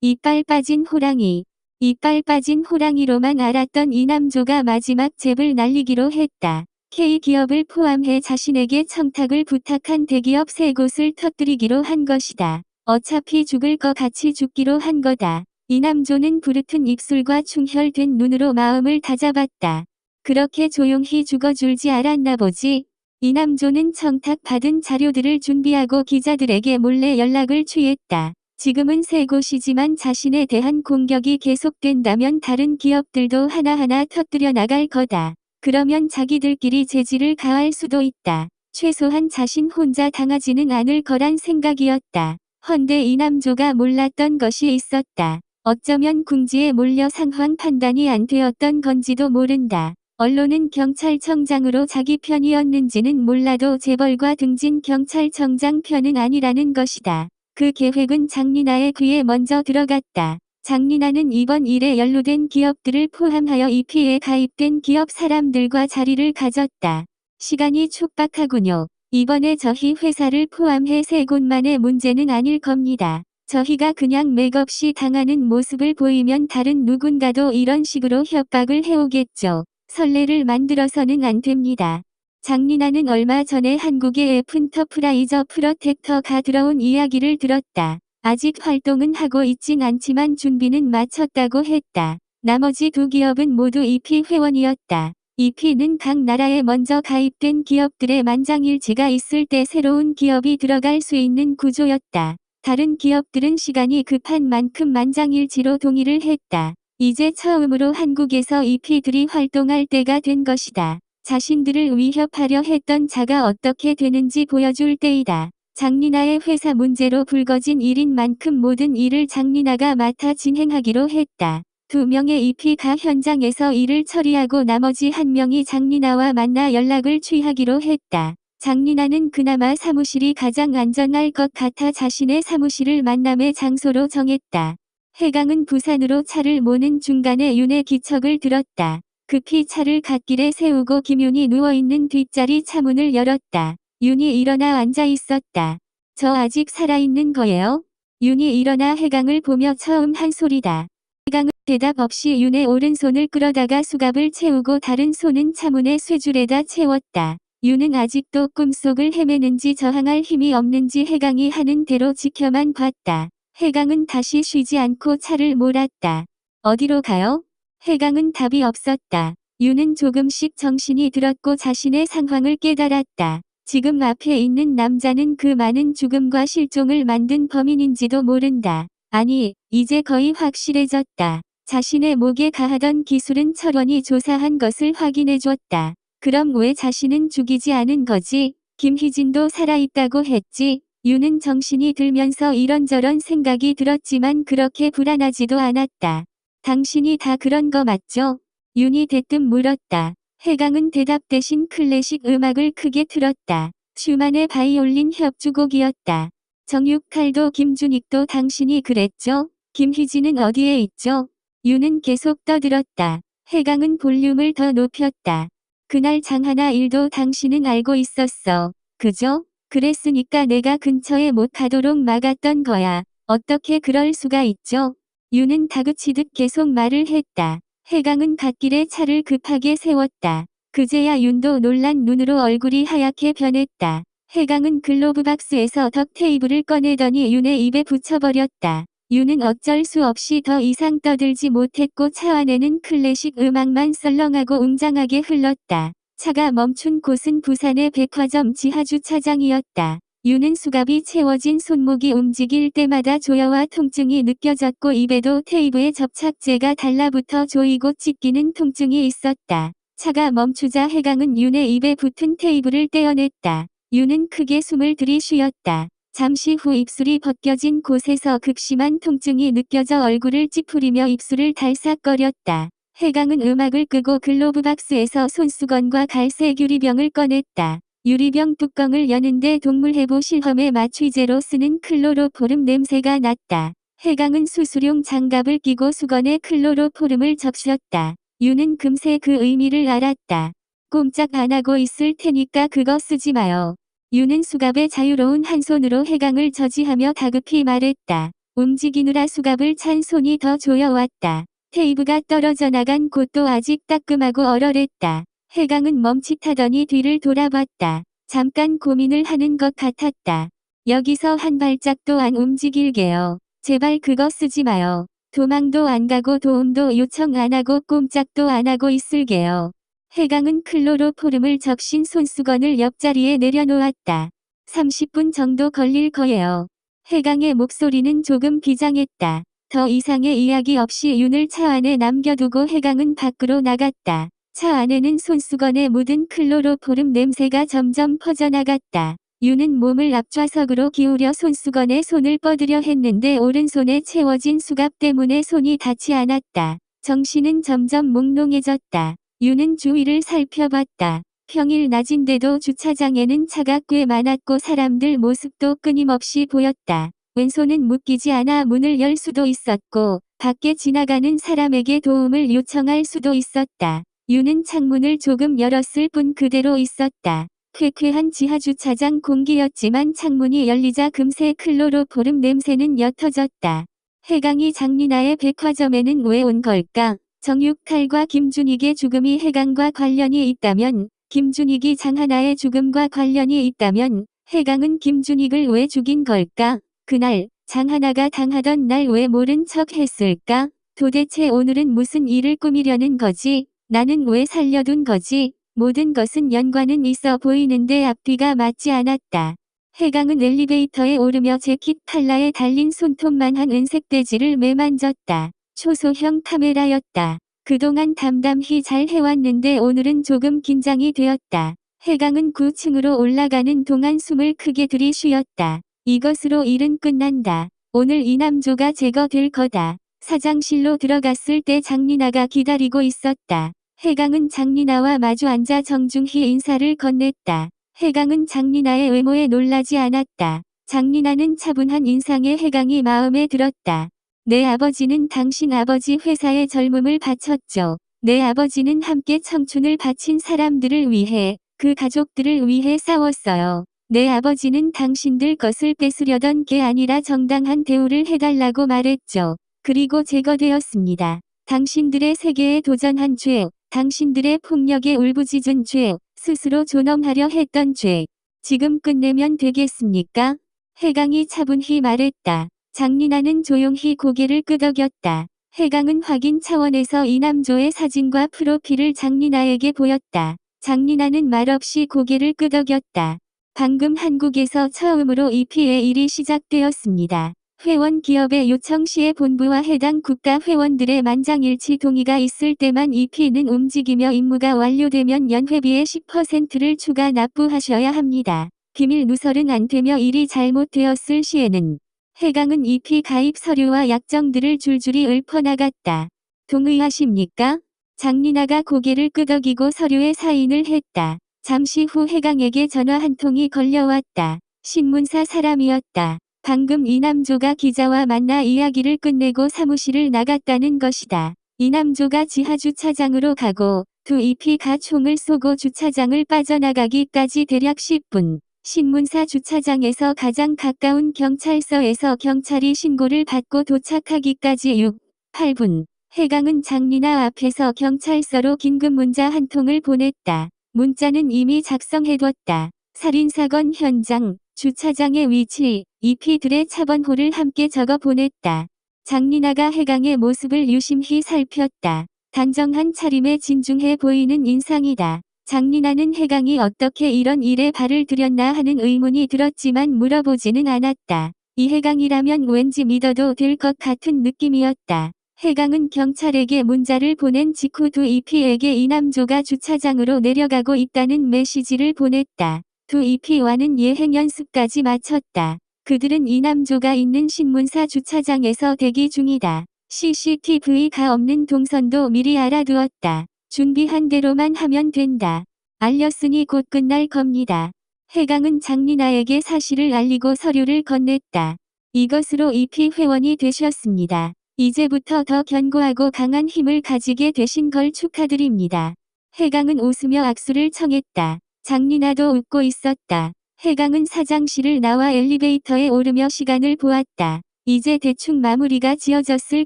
이빨 빠진 호랑이. 이빨 빠진 호랑이로만 알았던 이남조가 마지막 잽을 날리기로 했다. K기업을 포함해 자신에게 청탁을 부탁한 대기업 3곳을 터뜨리기로 한 것이다. 어차피 죽을 거 같이 죽기로 한 거다. 이남조는 부르튼 입술과 충혈된 눈으로 마음을 다잡았다. 그렇게 조용히 죽어줄지 알았나 보지. 이남조는 청탁받은 자료들을 준비하고 기자들에게 몰래 연락을 취했다. 지금은 3곳이지만 자신에 대한 공격이 계속된다면 다른 기업들도 하나하나 터뜨려 나갈 거다. 그러면 자기들끼리 제지를 가할 수도 있다. 최소한 자신 혼자 당하지는 않을 거란 생각이었다. 헌데 이남조가 몰랐던 것이 있었다. 어쩌면 궁지에 몰려 상황 판단이 안 되었던 건지도 모른다. 언론은 경찰청장으로 자기 편이었는지는 몰라도 재벌과 등진 경찰청장 편은 아니라는 것이다. 그 계획은 장리나의 귀에 먼저 들어갔다. 장리나는 이번 일에 연루된 기업들을 포함하여 이 피에 가입된 기업 사람들과 자리를 가졌다. 시간이 촉박하군요. 이번에 저희 회사를 포함해 3곳만의 문제는 아닐 겁니다. 저희가 그냥 맥없이 당하는 모습을 보이면 다른 누군가도 이런 식으로 협박을 해오겠죠. 선례를 만들어서는 안 됩니다. 장리나는 얼마 전에 한국의 F엔터프라이저 프로텍터가 들어온 이야기를 들었다. 아직 활동은 하고 있진 않지만 준비는 마쳤다고 했다. 나머지 2기업은 모두 EP 회원이었다. EP는 각 나라에 먼저 가입된 기업들의 만장일치가 있을 때 새로운 기업이 들어갈 수 있는 구조였다. 다른 기업들은 시간이 급한 만큼 만장일치로 동의를 했다. 이제 처음으로 한국에서 EP들이 활동할 때가 된 것이다. 자신들을 위협하려 했던 자가 어떻게 되는지 보여줄 때이다. 장리나의 회사 문제로 불거진 일인 만큼 모든 일을 장리나가 맡아 진행하기로 했다. 2명의 EP가 현장에서 일을 처리하고 나머지 1명이 장리나와 만나 연락을 취하기로 했다. 장리나는 그나마 사무실이 가장 안전할 것 같아 자신의 사무실을 만남의 장소로 정했다. 해강은 부산으로 차를 모는 중간에 윤의 기척을 들었다. 급히 차를 갓길에 세우고 김윤이 누워있는 뒷자리 차문을 열었다. 윤이 일어나 앉아 있었다. 저 아직 살아있는 거예요? 윤이 일어나 해강을 보며 처음 한 소리다. 해강은 대답 없이 윤의 오른손을 끌어다가 수갑을 채우고 다른 손은 차문의 쇠줄에다 채웠다. 윤은 아직도 꿈속을 헤매는지 저항할 힘이 없는지 해강이 하는 대로 지켜만 봤다. 해강은 다시 쉬지 않고 차를 몰았다. 어디로 가요? 해강은 답이 없었다. 윤은 조금씩 정신이 들었고 자신의 상황을 깨달았다. 지금 앞에 있는 남자는 그 많은 죽음과 실종을 만든 범인인지도 모른다. 아니, 이제 거의 확실해졌다. 자신의 목에 가하던 기술은 철원이 조사한 것을 확인해줬다. 그럼 왜 자신은 죽이지 않은 거지? 김희진도 살아있다고 했지? 윤은 정신이 들면서 이런저런 생각이 들었지만 그렇게 불안하지도 않았다. 당신이 다 그런 거 맞죠? 윤이 대뜸 물었다. 해강은 대답 대신 클래식 음악을 크게 틀었다. 슈만의 바이올린 협주곡이었다. 정육칼도 김준익도 당신이 그랬죠? 김희진은 어디에 있죠? 윤은 계속 떠들었다. 해강은 볼륨을 더 높였다. 그날 장하나 일도 당신은 알고 있었어. 그죠? 그랬으니까 내가 근처에 못 가도록 막았던 거야. 어떻게 그럴 수가 있죠? 윤은 다그치듯 계속 말을 했다. 해강은 갓길에 차를 급하게 세웠다. 그제야 윤도 놀란 눈으로 얼굴이 하얗게 변했다. 해강은 글로브 박스에서 덕 테이블을 꺼내더니 윤의 입에 붙여버렸다. 윤은 어쩔 수 없이 더 이상 떠들지 못했고 차 안에는 클래식 음악만 썰렁하고 웅장하게 흘렀다. 차가 멈춘 곳은 부산의 백화점 지하주차장이었다. 윤은 수갑이 채워진 손목이 움직일 때마다 조여와 통증이 느껴졌고 입에도 테이프의 접착제가 달라붙어 조이고 찢기는 통증이 있었다. 차가 멈추자 해강은 윤의 입에 붙은 테이프를 떼어냈다. 윤은 크게 숨을 들이쉬었다. 잠시 후 입술이 벗겨진 곳에서 극심한 통증이 느껴져 얼굴을 찌푸리며 입술을 달싹거렸다. 해강은 음악을 끄고 글로브 박스에서 손수건과 갈색 유리병을 꺼냈다. 유리병 뚜껑을 여는데 동물해부 실험에 마취제로 쓰는 클로로포름 냄새가 났다. 해강은 수술용 장갑을 끼고 수건에 클로로포름을 적셨다. 윤은 금세 그 의미를 알았다. 꼼짝 안 하고 있을 테니까 그거 쓰지 마요. 윤은 수갑에 자유로운 한 손으로 해강을 저지하며 다급히 말했다. 움직이느라 수갑을 찬 손이 더 조여왔다. 테이프가 떨어져 나간 곳도 아직 따끔하고 얼얼했다. 해강은 멈칫하더니 뒤를 돌아봤다. 잠깐 고민을 하는 것 같았다. 여기서 한 발짝도 안 움직일게요. 제발 그거 쓰지 마요. 도망도 안 가고 도움도 요청 안 하고 꼼짝도 안 하고 있을게요. 해강은 클로로포름을 적신 손수건을 옆자리에 내려놓았다. 30분 정도 걸릴 거예요. 해강의 목소리는 조금 비장했다. 더 이상의 이야기 없이 윤을 차 안에 남겨두고 해강은 밖으로 나갔다. 차 안에는 손수건에 묻은 클로로포름 냄새가 점점 퍼져나갔다. 윤은 몸을 앞좌석으로 기울여 손수건에 손을 뻗으려 했는데 오른손에 채워진 수갑 때문에 손이 닿지 않았다. 정신은 점점 몽롱해졌다. 윤은 주위를 살펴봤다. 평일 낮인데도 주차장에는 차가 꽤 많았고 사람들 모습도 끊임없이 보였다. 왼손은 묶이지 않아 문을 열 수도 있었고 밖에 지나가는 사람에게 도움을 요청할 수도 있었다. 윤은 창문을 조금 열었을 뿐 그대로 있었다. 쾌쾌한 지하주차장 공기였지만 창문이 열리자 금세 클로로포름 냄새는 옅어졌다. 해강이 장리나의 백화점에는 왜 온 걸까? 정육칼과 김준익의 죽음이 해강과 관련이 있다면, 김준익이 장하나의 죽음과 관련이 있다면, 해강은 김준익을 왜 죽인 걸까? 그날, 장하나가 당하던 날 왜 모른 척 했을까? 도대체 오늘은 무슨 일을 꾸미려는 거지? 나는 왜 살려둔 거지? 모든 것은 연관은 있어 보이는데 앞뒤가 맞지 않았다. 해강은 엘리베이터에 오르며 재킷 팔라에 달린 손톱만한 은색 돼지를 매만졌다. 초소형 카메라였다. 그동안 담담히 잘 해왔는데 오늘은 조금 긴장이 되었다. 해강은 9층으로 올라가는 동안 숨을 크게 들이쉬었다. 이것으로 일은 끝난다. 오늘 이남조가 제거될 거다. 사장실로 들어갔을 때 장리나가 기다리고 있었다. 해강은 장리나와 마주 앉아 정중히 인사를 건넸다. 해강은 장리나의 외모에 놀라지 않았다. 장리나는 차분한 인상에 해강이 마음에 들었다. 내 아버지는 당신 아버지 회사의 젊음을 바쳤죠. 내 아버지는 함께 청춘을 바친 사람들을 위해, 그 가족들을 위해 싸웠어요. 내 아버지는 당신들 것을 뺏으려던 게 아니라 정당한 대우를 해달라고 말했죠. 그리고 제거되었습니다. 당신들의 세계에 도전한 죄, 당신들의 폭력에 울부짖은 죄, 스스로 존엄하려 했던 죄. 지금 끝내면 되겠습니까? 해강이 차분히 말했다. 장리나는 조용히 고개를 끄덕였다. 해강은 확인 차원에서 이남조의 사진과 프로필을 장리나에게 보였다. 장리나는 말없이 고개를 끄덕였다. 방금 한국에서 처음으로 EP의 일이 시작되었습니다. 회원 기업의 요청 시에 본부와 해당 국가 회원들의 만장일치 동의가 있을 때만 EP는 움직이며 임무가 완료되면 연회비의 10%를 추가 납부하셔야 합니다. 비밀 누설은 안 되며 일이 잘못되었을 시에는 해강은 EP 가입 서류와 약정들을 줄줄이 읊어나갔다. 동의하십니까? 장리나가 고개를 끄덕이고 서류에 사인을 했다. 잠시 후 해강에게 전화 한 통이 걸려왔다. 신문사 사람이었다. 방금 이남조가 기자와 만나 이야기를 끝내고 사무실을 나갔다는 것이다. 이남조가 지하주차장으로 가고 두 EP가 총을 쏘고 주차장을 빠져나가기까지 대략 10분. 신문사 주차장에서 가장 가까운 경찰서에서 경찰이 신고를 받고 도착하기까지 6, 8분. 해강은 장리나 앞에서 경찰서로 긴급 문자 한 통을 보냈다. 문자는 이미 작성해뒀다. 살인사건 현장, 주차장의 위치, EP들의 차번호를 함께 적어 보냈다. 장리나가 해강의 모습을 유심히 살폈다. 단정한 차림에 진중해 보이는 인상이다. 장리나는 해강이 어떻게 이런 일에 발을 들였나 하는 의문이 들었지만 물어보지는 않았다. 이 해강이라면 왠지 믿어도 될 것 같은 느낌이었다. 해강은 경찰에게 문자를 보낸 직후 두 EP에게 이남조가 주차장으로 내려가고 있다는 메시지를 보냈다. 두 EP와는 예행 연습까지 마쳤다. 그들은 이남조가 있는 신문사 주차장에서 대기 중이다. CCTV가 없는 동선도 미리 알아두었다. 준비한 대로만 하면 된다. 알렸으니 곧 끝날 겁니다. 해강은 장리나에게 사실을 알리고 서류를 건넸다. 이것으로 EP 회원이 되셨습니다. 이제부터 더 견고하고 강한 힘을 가지게 되신 걸 축하드립니다. 해강은 웃으며 악수를 청했다. 장리나도 웃고 있었다. 해강은 사장실을 나와 엘리베이터에 오르며 시간을 보았다. 이제 대충 마무리가 지어졌을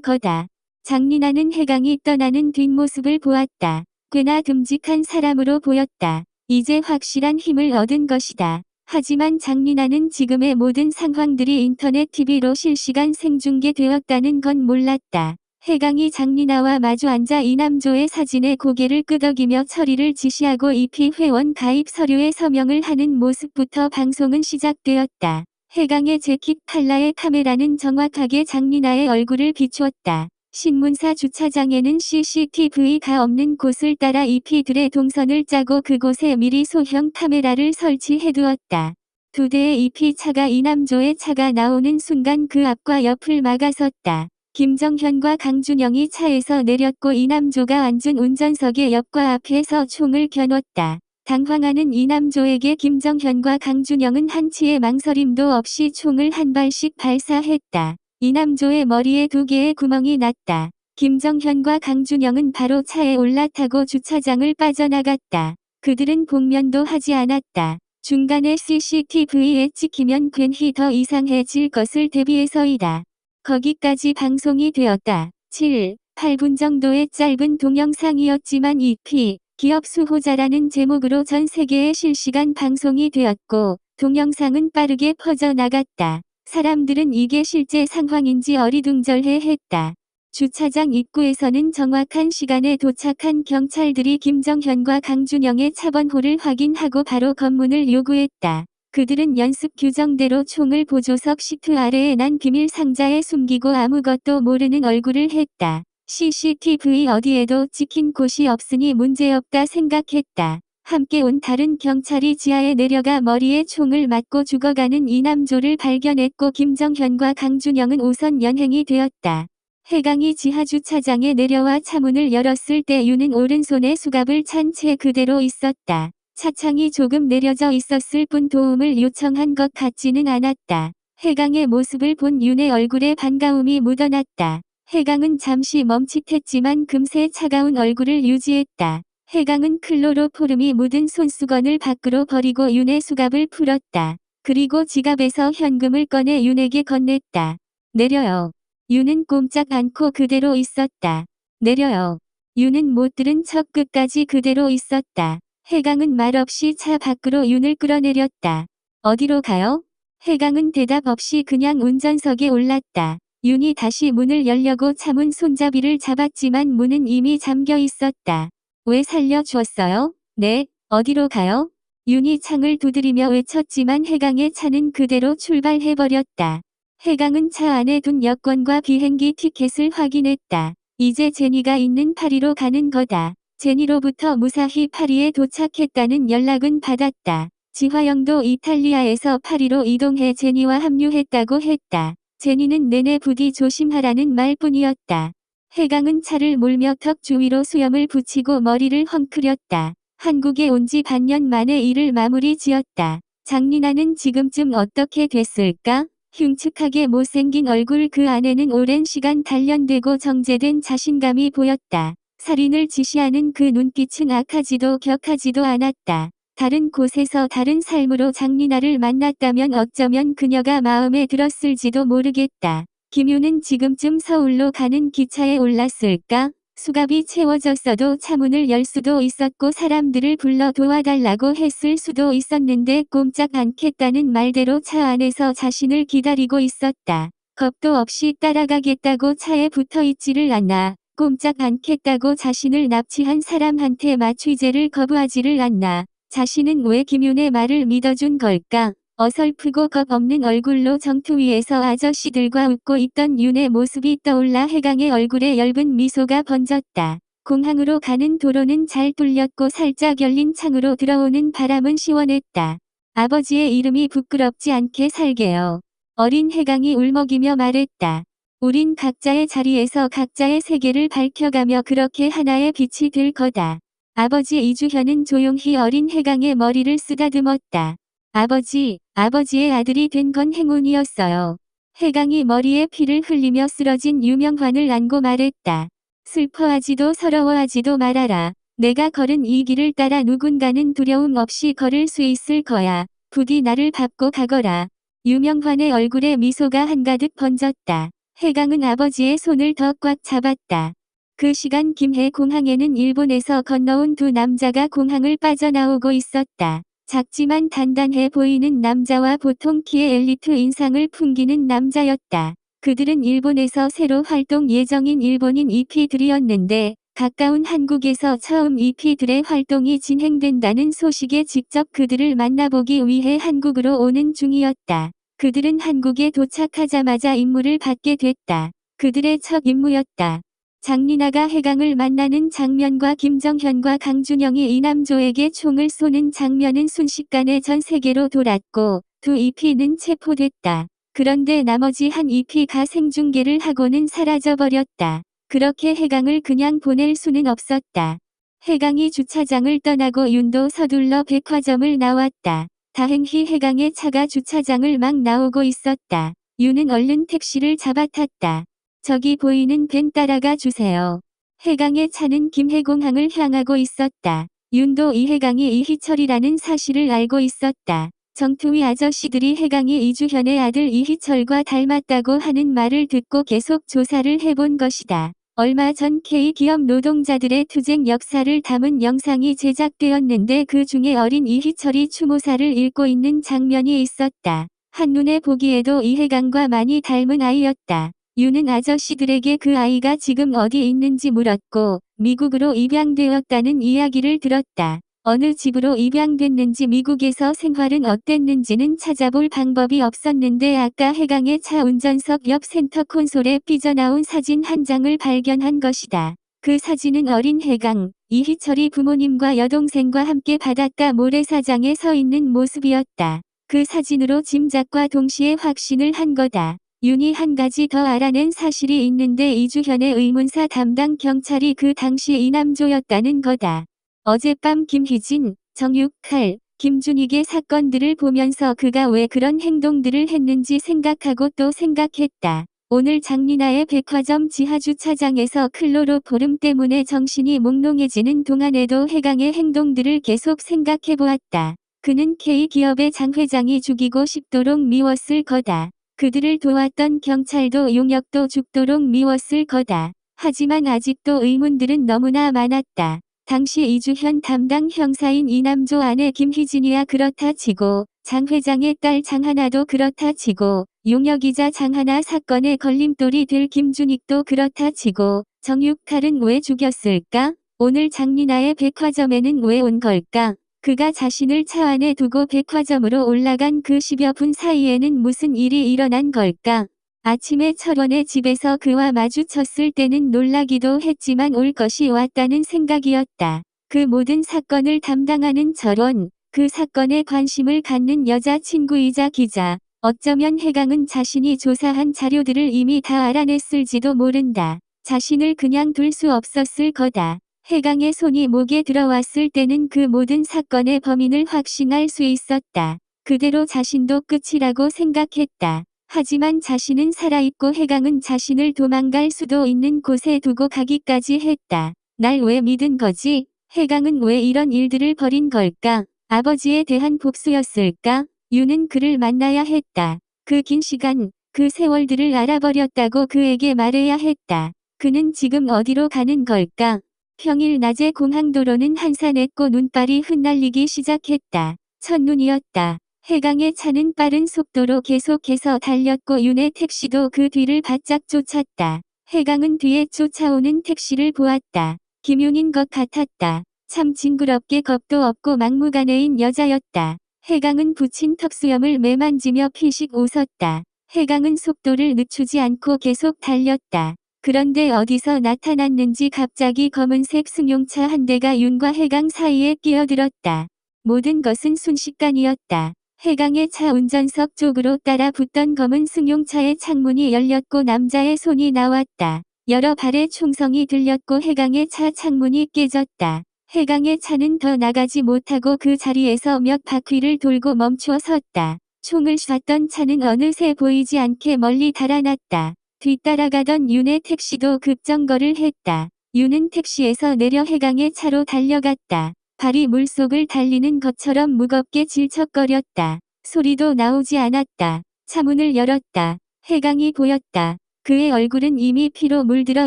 거다. 장리나는 해강이 떠나는 뒷모습을 보았다. 꽤나 듬직한 사람으로 보였다. 이제 확실한 힘을 얻은 것이다. 하지만 장리나는 지금의 모든 상황들이 인터넷 TV로 실시간 생중계되었다는 건 몰랐다. 해강이 장리나와 마주 앉아 이남조의 사진에 고개를 끄덕이며 처리를 지시하고 EP 회원 가입 서류에 서명을 하는 모습부터 방송은 시작되었다. 해강의 재킷 칼라의 카메라는 정확하게 장리나의 얼굴을 비추었다. 신문사 주차장에는 CCTV가 없는 곳을 따라 EP들의 동선을 짜고 그곳에 미리 소형 카메라를 설치해두었다. 두 대의 EP 차가 이남조의 차가 나오는 순간 그 앞과 옆을 막아섰다. 김정현과 강준영이 차에서 내렸고 이남조가 앉은 운전석의 옆과 앞에서 총을 겨눴다. 당황하는 이남조에게 김정현과 강준영은 한치의 망설임도 없이 총을 한 발씩 발사했다. 이남조의 머리에 2개의 구멍이 났다. 김정현과 강준영은 바로 차에 올라타고 주차장을 빠져나갔다. 그들은 복면도 하지 않았다. 중간에 CCTV에 찍히면 괜히 더 이상해질 것을 대비해서이다. 거기까지 방송이 되었다. 7, 8분 정도의 짧은 동영상이었지만 EP, 기업 수호자라는 제목으로 전 세계에 실시간 방송이 되었고, 동영상은 빠르게 퍼져나갔다. 사람들은 이게 실제 상황인지 어리둥절해 했다. 주차장 입구에서는 정확한 시간에 도착한 경찰들이 김정현과 강준영의 차 번호를 확인하고 바로 검문을 요구했다. 그들은 연습 규정대로 총을 보조석 시트 아래에 난 비밀 상자에 숨기고 아무것도 모르는 얼굴을 했다. CCTV 어디에도 찍힌 곳이 없으니 문제없다 생각했다. 함께 온 다른 경찰이 지하에 내려가 머리에 총을 맞고 죽어가는 이남조를 발견했고 김정현과 강준영은 우선 연행이 되었다. 해강이 지하 주차장에 내려와 차문을 열었을 때 유는 오른손에 수갑을 찬 채 그대로 있었다. 차창이 조금 내려져 있었을 뿐 도움을 요청한 것 같지는 않았다. 해강의 모습을 본 윤의 얼굴에 반가움이 묻어났다. 해강은 잠시 멈칫했지만 금세 차가운 얼굴을 유지했다. 해강은 클로로포름이 묻은 손수건을 밖으로 버리고 윤의 수갑을 풀었다. 그리고 지갑에서 현금을 꺼내 윤에게 건넸다. 내려요. 윤은 꼼짝 않고 그대로 있었다. 내려요. 윤은 못 들은 척 끝까지 그대로 있었다. 해강은 말없이 차 밖으로 윤을 끌어내렸다. 어디로 가요? 해강은 대답 없이 그냥 운전석에 올랐다. 윤이 다시 문을 열려고 차문 손잡이를 잡았지만 문은 이미 잠겨 있었다. 왜 살려주었어요? 네, 어디로 가요? 윤이 창을 두드리며 외쳤지만 해강의 차는 그대로 출발해버렸다. 해강은 차 안에 둔 여권과 비행기 티켓을 확인했다. 이제 제니가 있는 파리로 가는 거다. 제니로부터 무사히 파리에 도착했다는 연락은 받았다. 지화영도 이탈리아에서 파리로 이동해 제니와 합류했다고 했다. 제니는 내내 부디 조심하라는 말뿐이었다. 해강은 차를 몰며 턱 주위로 수염을 붙이고 머리를 헝클였다. 한국에 온 지 반년 만에 일을 마무리 지었다. 장리나는 지금쯤 어떻게 됐을까? 흉측하게 못생긴 얼굴 그 안에는 오랜 시간 단련되고 정제된 자신감이 보였다. 살인을 지시하는 그 눈빛은 악하지도 격하지도 않았다. 다른 곳에서 다른 삶으로 장리나를 만났다면 어쩌면 그녀가 마음에 들었을지도 모르겠다. 김유는 지금쯤 서울로 가는 기차에 올랐을까? 수갑이 채워졌어도 차문을 열 수도 있었고 사람들을 불러 도와달라고 했을 수도 있었는데 꼼짝 않겠다는 말대로 차 안에서 자신을 기다리고 있었다. 겁도 없이 따라가겠다고 차에 붙어있지를 않나. 꼼짝 않겠다고 자신을 납치한 사람한테 마취제를 거부하지를 않나. 자신은 왜 김윤의 말을 믿어준 걸까? 어설프고 겁 없는 얼굴로 정투 위에서 아저씨들과 웃고 있던 윤의 모습이 떠올라 해강의 얼굴에 엷은 미소가 번졌다. 공항으로 가는 도로는 잘 뚫렸고 살짝 열린 창으로 들어오는 바람은 시원했다. 아버지의 이름이 부끄럽지 않게 살게요. 어린 해강이 울먹이며 말했다. 우린 각자의 자리에서 각자의 세계를 밝혀가며 그렇게 하나의 빛이 될 거다. 아버지 이주현은 조용히 어린 해강의 머리를 쓰다듬었다. 아버지의 아들이 된 건 행운이었어요. 해강이 머리에 피를 흘리며 쓰러진 유명환을 안고 말했다. 슬퍼하지도 서러워하지도 말아라. 내가 걸은 이 길을 따라 누군가는 두려움 없이 걸을 수 있을 거야. 부디 나를 밟고 가거라. 유명환의 얼굴에 미소가 한가득 번졌다. 해강은 아버지의 손을 더 꽉 잡았다. 그 시간 김해 공항에는 일본에서 건너온 두 남자가 공항을 빠져나오고 있었다. 작지만 단단해 보이는 남자와 보통 키의 엘리트 인상을 풍기는 남자였다. 그들은 일본에서 새로 활동 예정인 일본인 EP들이었는데 가까운 한국에서 처음 EP들의 활동이 진행된다는 소식에 직접 그들을 만나보기 위해 한국으로 오는 중이었다. 그들은 한국에 도착하자마자 임무를 받게 됐다. 그들의 첫 임무였다. 장리나가 해강을 만나는 장면과 김정현과 강준영이 이남조에게 총을 쏘는 장면은 순식간에 전 세계로 돌았고 두 EP는 체포됐다. 그런데 나머지 한 EP가 생중계를 하고는 사라져버렸다. 그렇게 해강을 그냥 보낼 수는 없었다. 해강이 주차장을 떠나고 윤도 서둘러 백화점을 나왔다. 다행히 해강의 차가 주차장을 막 나오고 있었다. 윤은 얼른 택시를 잡아탔다. 저기 보이는 벤 따라가 주세요. 해강의 차는 김해공항을 향하고 있었다. 윤도 이해강이 이희철이라는 사실을 알고 있었다. 정투위 아저씨들이 해강이 이주현의 아들 이희철과 닮았다고 하는 말을 듣고 계속 조사를 해본 것이다. 얼마 전 K기업 노동자들의 투쟁 역사를 담은 영상이 제작되었는데 그 중에 어린 이희철이 추모사를 읽고 있는 장면이 있었다. 한눈에 보기에도 이해강과 많이 닮은 아이였다. 윤은 아저씨들에게 그 아이가 지금 어디 있는지 물었고 미국으로 입양되었다는 이야기를 들었다. 어느 집으로 입양됐는지 미국에서 생활은 어땠는지는 찾아볼 방법이 없었는데 아까 해강의 차 운전석 옆 센터 콘솔에 삐져나온 사진 한 장을 발견한 것이다. 그 사진은 어린 해강, 이희철이 부모님과 여동생과 함께 바닷가 모래사장에 서 있는 모습이었다. 그 사진으로 짐작과 동시에 확신을 한 거다. 윤이 한 가지 더 알아낸 사실이 있는데 이주현의 의문사 담당 경찰이 그 당시 이남조였다는 거다. 어젯밤 김희진, 정육칼, 김준익의 사건들을 보면서 그가 왜 그런 행동들을 했는지 생각하고 또 생각했다. 오늘 장리나의 백화점 지하주차장에서 클로로포름 때문에 정신이 몽롱해지는 동안에도 해강의 행동들을 계속 생각해보았다. 그는 K기업의 장 회장이 죽이고 싶도록 미웠을 거다. 그들을 도왔던 경찰도 용역도 죽도록 미웠을 거다. 하지만 아직도 의문들은 너무나 많았다. 당시 이주현 담당 형사인 이남조 아내 김희진이야 그렇다 치고 장 회장의 딸 장하나도 그렇다 치고 용역이자 장하나 사건의 걸림돌이 될 김준익도 그렇다 치고 정육칼은 왜 죽였을까? 오늘 장리나의 백화점에는 왜 온 걸까? 그가 자신을 차 안에 두고 백화점으로 올라간 그 10여 분 사이에는 무슨 일이 일어난 걸까? 아침에 철원의 집에서 그와 마주쳤을 때는 놀라기도 했지만 올 것이 왔다는 생각이었다. 그 모든 사건을 담당하는 철원, 그 사건에 관심을 갖는 여자친구이자 기자. 어쩌면 해강은 자신이 조사한 자료들을 이미 다 알아냈을지도 모른다. 자신을 그냥 둘 수 없었을 거다. 해강의 손이 목에 들어왔을 때는 그 모든 사건의 범인을 확신할 수 있었다. 그대로 자신도 끝이라고 생각했다. 하지만 자신은 살아있고 해강은 자신을 도망갈 수도 있는 곳에 두고 가기까지 했다. 날 왜 믿은 거지? 해강은 왜 이런 일들을 벌인 걸까? 아버지에 대한 복수였을까? 윤은 그를 만나야 했다. 그 긴 시간, 그 세월들을 알아버렸다고 그에게 말해야 했다. 그는 지금 어디로 가는 걸까? 평일 낮에 공항도로는 한산했고 눈발이 흩날리기 시작했다. 첫눈이었다. 해강의 차는 빠른 속도로 계속해서 달렸고 윤의 택시도 그 뒤를 바짝 쫓았다. 해강은 뒤에 쫓아오는 택시를 보았다. 김윤인 것 같았다. 참 징그럽게 겁도 없고 막무가내인 여자였다. 해강은 붙인 턱수염을 매만지며 피식 웃었다. 해강은 속도를 늦추지 않고 계속 달렸다. 그런데 어디서 나타났는지 갑자기 검은색 승용차 한 대가 윤과 해강 사이에 끼어들었다. 모든 것은 순식간이었다. 해강의 차 운전석 쪽으로 따라 붙던 검은 승용차의 창문이 열렸고 남자의 손이 나왔다. 여러 발의 총성이 들렸고 해강의 차 창문이 깨졌다. 해강의 차는 더 나가지 못하고 그 자리에서 몇 바퀴를 돌고 멈추어 섰다. 총을 쐈던 차는 어느새 보이지 않게 멀리 달아났다. 뒤따라가던 윤의 택시도 급정거를 했다. 윤은 택시에서 내려 해강의 차로 달려갔다. 발이 물속을 달리는 것처럼 무겁게 질척거렸다. 소리도 나오지 않았다. 차문을 열었다. 해강이 보였다. 그의 얼굴은 이미 피로 물들어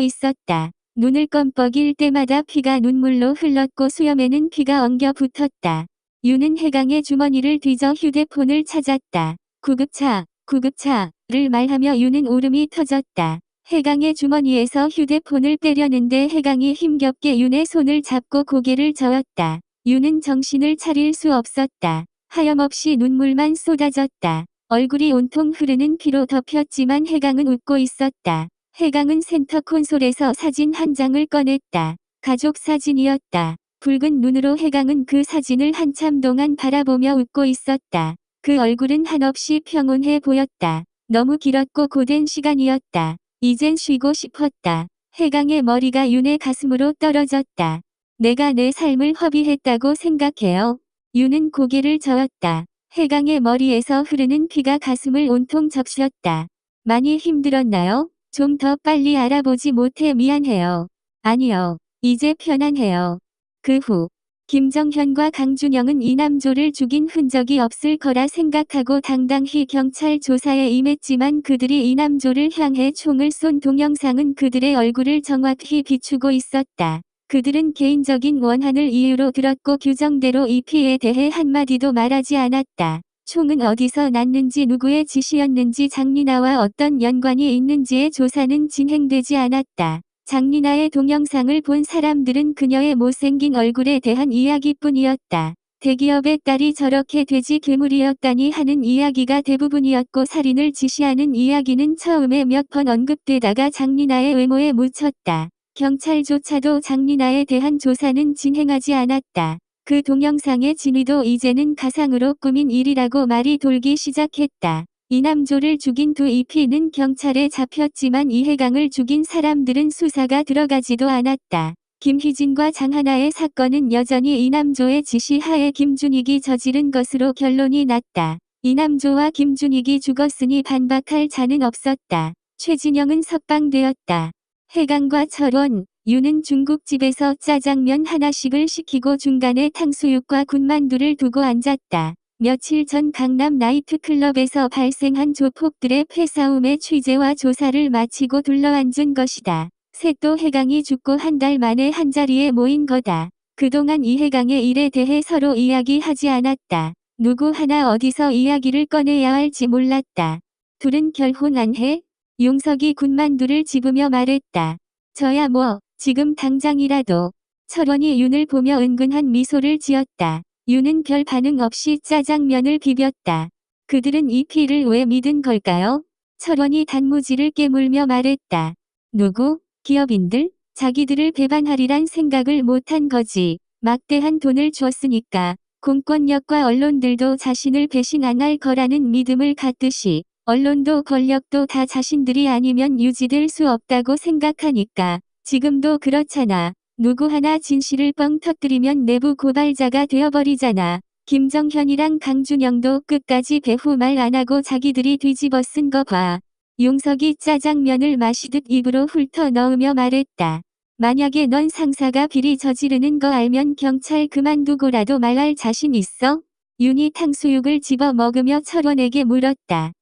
있었다. 눈을 껌뻑일 때마다 피가 눈물로 흘렀고 수염에는 피가 엉겨 붙었다. 윤은 해강의 주머니를 뒤져 휴대폰을 찾았다. 구급차를 말하며 윤은 울음이 터졌다. 해강의 주머니에서 휴대폰을 빼려는데 해강이 힘겹게 윤의 손을 잡고 고개를 저었다. 윤은 정신을 차릴 수 없었다. 하염없이 눈물만 쏟아졌다. 얼굴이 온통 흐르는 피로 덮였지만 해강은 웃고 있었다. 해강은 센터 콘솔에서 사진 한 장을 꺼냈다. 가족 사진이었다. 붉은 눈으로 해강은 그 사진을 한참 동안 바라보며 웃고 있었다. 그 얼굴은 한없이 평온해 보였다. 너무 길었고 고된 시간이었다. 이젠 쉬고 싶었다. 해강의 머리가 윤의 가슴으로 떨어졌다. 내가 내 삶을 허비했다고 생각해요. 윤은 고개를 저었다. 해강의 머리에서 흐르는 피가 가슴을 온통 적셨다. 많이 힘들었나요? 좀 더 빨리 알아보지 못해 미안해요. 아니요. 이제 편안해요. 그 후 김정현과 강준영은 이남조를 죽인 흔적이 없을 거라 생각하고 당당히 경찰 조사에 임했지만 그들이 이남조를 향해 총을 쏜 동영상은 그들의 얼굴을 정확히 비추고 있었다. 그들은 개인적인 원한을 이유로 들었고 규정대로 이 피해에 대해 한마디도 말하지 않았다. 총은 어디서 났는지 누구의 지시였는지 장리나와 어떤 연관이 있는지의 조사는 진행되지 않았다. 장리나의 동영상을 본 사람들은 그녀의 못생긴 얼굴에 대한 이야기뿐이었다. 대기업의 딸이 저렇게 돼지 괴물이었다니 하는 이야기가 대부분이었고 살인을 지시하는 이야기는 처음에 몇 번 언급되다가 장리나의 외모에 묻혔다. 경찰조차도 장리나에 대한 조사는 진행하지 않았다. 그 동영상의 진위도 이제는 가상으로 꾸민 일이라고 말이 돌기 시작했다. 이남조를 죽인 두 EP는 경찰에 잡혔지만 이해강을 죽인 사람들은 수사가 들어가지도 않았다. 김희진과 장하나의 사건은 여전히 이남조의 지시하에 김준익이 저지른 것으로 결론이 났다. 이남조와 김준익이 죽었으니 반박할 자는 없었다. 최진영은 석방되었다. 해강과 철원, 윤은 중국집에서 짜장면 하나씩을 시키고 중간에 탕수육과 군만두를 두고 앉았다. 며칠 전 강남 나이트클럽에서 발생한 조폭들의 패싸움의 취재와 조사를 마치고 둘러앉은 것이다. 셋도 해강이 죽고 한 달 만에 한자리에 모인 거다. 그동안 이해강의 일에 대해 서로 이야기하지 않았다. 누구 하나 어디서 이야기를 꺼내야 할지 몰랐다. 둘은 결혼 안 해? 용석이 군만두를 집으며 말했다. 저야 뭐, 지금 당장이라도. 철원이 윤을 보며 은근한 미소를 지었다. 윤은 별 반응 없이 짜장면을 비볐다. 그들은 이 피를 왜 믿은 걸까요? 철원이 단무지를 깨물며 말했다. 누구? 기업인들? 자기들을 배반하리란 생각을 못한 거지. 막대한 돈을 줬으니까. 공권력과 언론들도 자신을 배신 안 할 거라는 믿음을 갖듯이 언론도 권력도 다 자신들이 아니면 유지될 수 없다고 생각하니까. 지금도 그렇잖아. 누구 하나 진실을 뻥 터뜨리면 내부 고발자가 되어버리잖아. 김정현이랑 강준영도 끝까지 배후 말 안 하고 자기들이 뒤집어 쓴 거 봐. 용석이 짜장면을 마시듯 입으로 훑어 넣으며 말했다. 만약에 넌 상사가 비리 저지르는 거 알면 경찰 그만두고라도 말할 자신 있어? 윤이 탕수육을 집어 먹으며 철원에게 물었다.